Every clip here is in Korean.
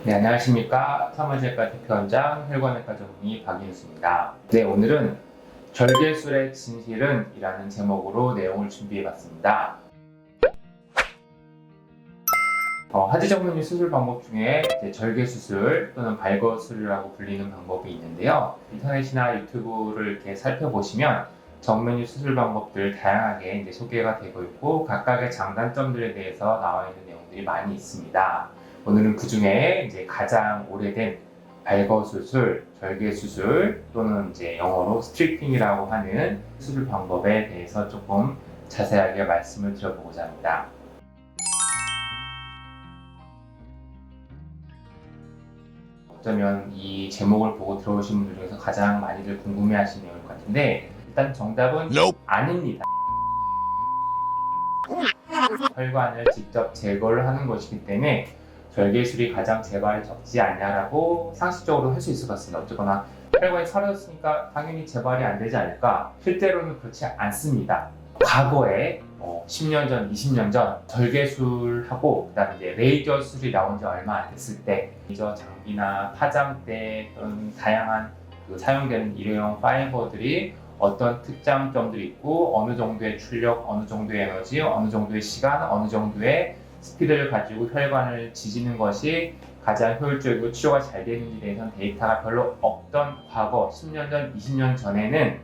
네, 안녕하십니까. 사무실과 대표원장 혈관외과 전문의 박인수입니다. 네, 오늘은 절개술의 진실은 이라는 제목으로 내용을 준비해봤습니다. 하지정맥류 수술 방법 중에 절개수술 또는 발거술이라고 불리는 방법이 있는데요. 인터넷이나 유튜브를 이렇게 살펴보시면 정맥류 수술 방법들 다양하게 소개가 되고 있고 각각의 장단점들에 대해서 나와 있는 내용들이 많이 있습니다. 오늘은 그 중에 가장 오래된 발거수술, 절개수술 또는 영어로 스트리핑이라고 하는 수술 방법에 대해서 조금 자세하게 말씀을 드려보고자 합니다. 어쩌면 이 제목을 보고 들어오신 분들 중에서 가장 많이들 궁금해하시는 내용일 것 같은데 일단 정답은 아닙니다. 혈관을 직접 제거를 하는 것이기 때문에 절개술이 가장 재발이 적지 않냐라고 상식적으로 할 수 있을 것 같습니다. 어쨌거나 혈관이 사라졌으니까 당연히 재발이 안 되지 않을까? 실제로는 그렇지 않습니다. 과거에 10년 전, 20년 전 절개술하고 그다음에 레이저 술이 나온 지 얼마 안 됐을 때 레이저 장비나 파장대 또는 다양한 사용되는 일회용 파이버들이 어떤 특장점들이 있고 어느 정도의 출력, 어느 정도의 에너지, 어느 정도의 시간, 어느 정도의 스피드를 가지고 혈관을 지지는 것이 가장 효율적이고 치료가 잘 되는지에 대해서는 데이터가 별로 없던 과거 10년 전, 20년 전에는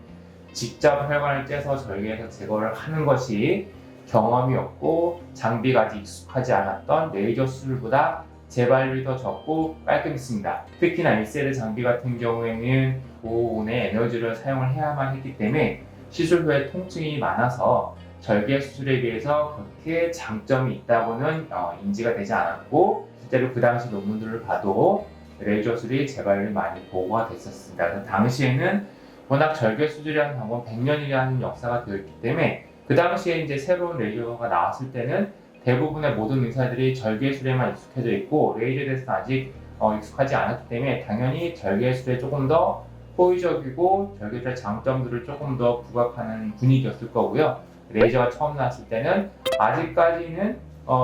직접 혈관을 째서 절개해서 제거를 하는 것이 경험이 없고 장비가 아직 익숙하지 않았던 레이저 수술보다 재발률이 더 적고 깔끔했습니다. 특히나 1세대 장비 같은 경우에는 고온의 에너지를 사용을 해야만 했기 때문에 시술 후에 통증이 많아서 절개 수술에 비해서 그렇게 장점이 있다고는 인지가 되지 않았고 실제로 그 당시 논문들을 봐도 레이저 수술이 재발률이 많이 보고가 됐었습니다. 그래서 당시에는 워낙 절개 수술이라는 방법은 100년이라는 역사가 되어 있기 때문에 그 당시에 새로운 레이저가 나왔을 때는 대부분의 모든 의사들이 절개술에만 익숙해져 있고 레이저에 대해서는 아직 익숙하지 않았기 때문에 당연히 절개술에 조금 더 호의적이고 절개술의 장점들을 조금 더 부각하는 분위기였을 거고요. 레이저가 처음 나왔을 때는 아직까지는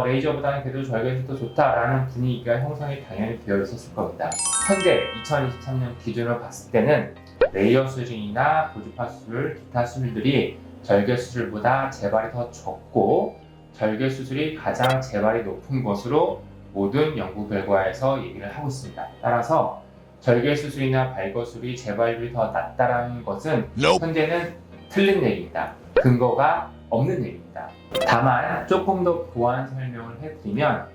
레이저보다는 그래도 절개술도 좋다라는 분위기가 형성이 당연히 되어 있었을 겁니다. 현재 2023년 기준으로 봤을 때는 레이저 수술이나 고주파 수술, 기타 수술들이 절개 수술보다 재발이 더 적고 절개 수술이 가장 재발이 높은 것으로 모든 연구 결과에서 얘기를 하고 있습니다. 따라서 절개 수술이나 발거술이 재발률이 더 낮다라는 것은 현재는 틀린 얘기입니다. 근거가 없는 얘기입니다. 다만 조금 더 보완 설명을 해드리면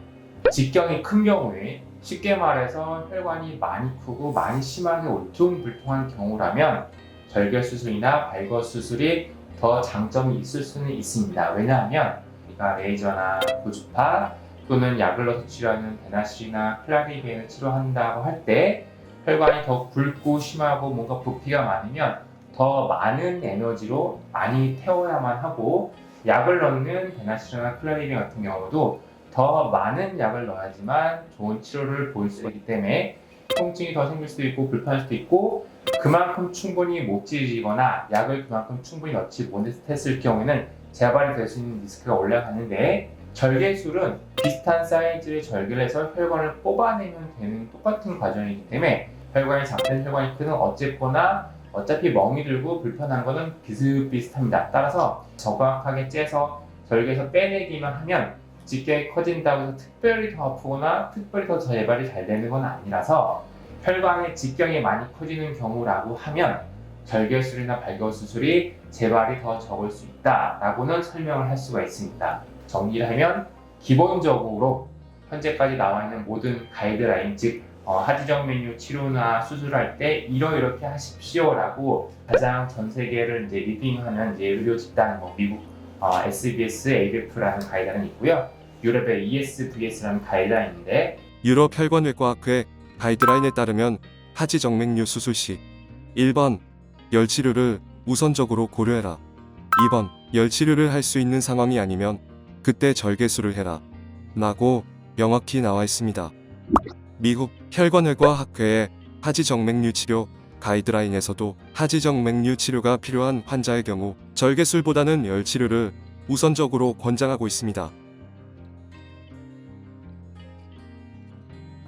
직경이 큰 경우에 쉽게 말해서 혈관이 많이 크고 많이 심하게 울퉁불퉁한 경우라면 절개 수술이나 발거 수술이 더 장점이 있을 수는 있습니다. 왜냐하면 우리가 레이저나 고주파 또는 약을 넣어서 치료하는 베나실이나 클라리벤을 치료한다고 할 때 혈관이 더 굵고 심하고 뭔가 부피가 많으면 더 많은 에너지로 많이 태워야만 하고 약을 넣는 베나실이나 클라리벤 같은 경우도 더 많은 약을 넣어야지만 좋은 치료를 보일 수 있기 때문에 통증이 더 생길 수도 있고 불편할 수도 있고 그만큼 충분히 못 찌지거나 약을 그만큼 충분히 넣지 못했을 경우에는 재발이 될 수 있는 리스크가 올라가는데 절개술은 비슷한 사이즈의 절개를 해서 혈관을 뽑아내면 되는 똑같은 과정이기 때문에 혈관이 작든 혈관이 크든 어쨌거나 어차피 멍이 들고 불편한 것은 비슷비슷합니다. 따라서 정확하게 째서 절개해서 빼내기만 하면 직경이 커진다고 해서 특별히 더 아프거나 특별히 더 재발이 잘 되는 건 아니라서 혈관의 직경이 많이 커지는 경우라고 하면 절개술이나 발거수술이 재발이 더 적을 수 있다라고는 설명을 할 수가 있습니다. 정리를 하면 기본적으로 현재까지 나와 있는 모든 가이드라인 즉 하지정맥류 치료나 수술할 때 이렇게 하십시오라고 가장 전 세계를 리딩하는 의료 집단 미국 SBS, ABF라는 가이드라인이 있고요. 유럽의 ESVS라는 가이드라인인데 유럽 혈관외과학회 가이드라인에 따르면 하지정맥류 수술 시 1번 열치료를 우선적으로 고려해라. 2번 열치료를 할 수 있는 상황이 아니면 그때 절개술을 해라. 라고 명확히 나와 있습니다. 미국 혈관외과학회의 하지정맥류 치료 가이드라인에서도 하지정맥류 치료가 필요한 환자의 경우 절개술보다는 열치료를 우선적으로 권장하고 있습니다.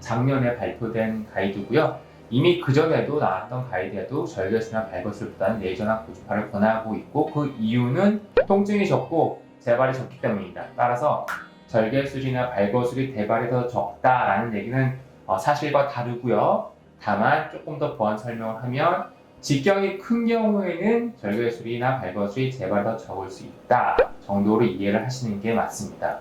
작년에 발표된 가이드고요. 이미 그전에도 나왔던 가이드에도 절개술이나 발거술보다는 레이저나 고주파를 권하고 있고, 그 이유는 통증이 적고 재발이 적기 때문입니다. 따라서 절개술이나 발거술이 재발이 더 적다라는 얘기는 사실과 다르고요. 다만 조금 더 보완 설명을 하면 직경이 큰 경우에는 절개술이나 발거술이 재발이 더 적을 수 있다 정도로 이해를 하시는 게 맞습니다.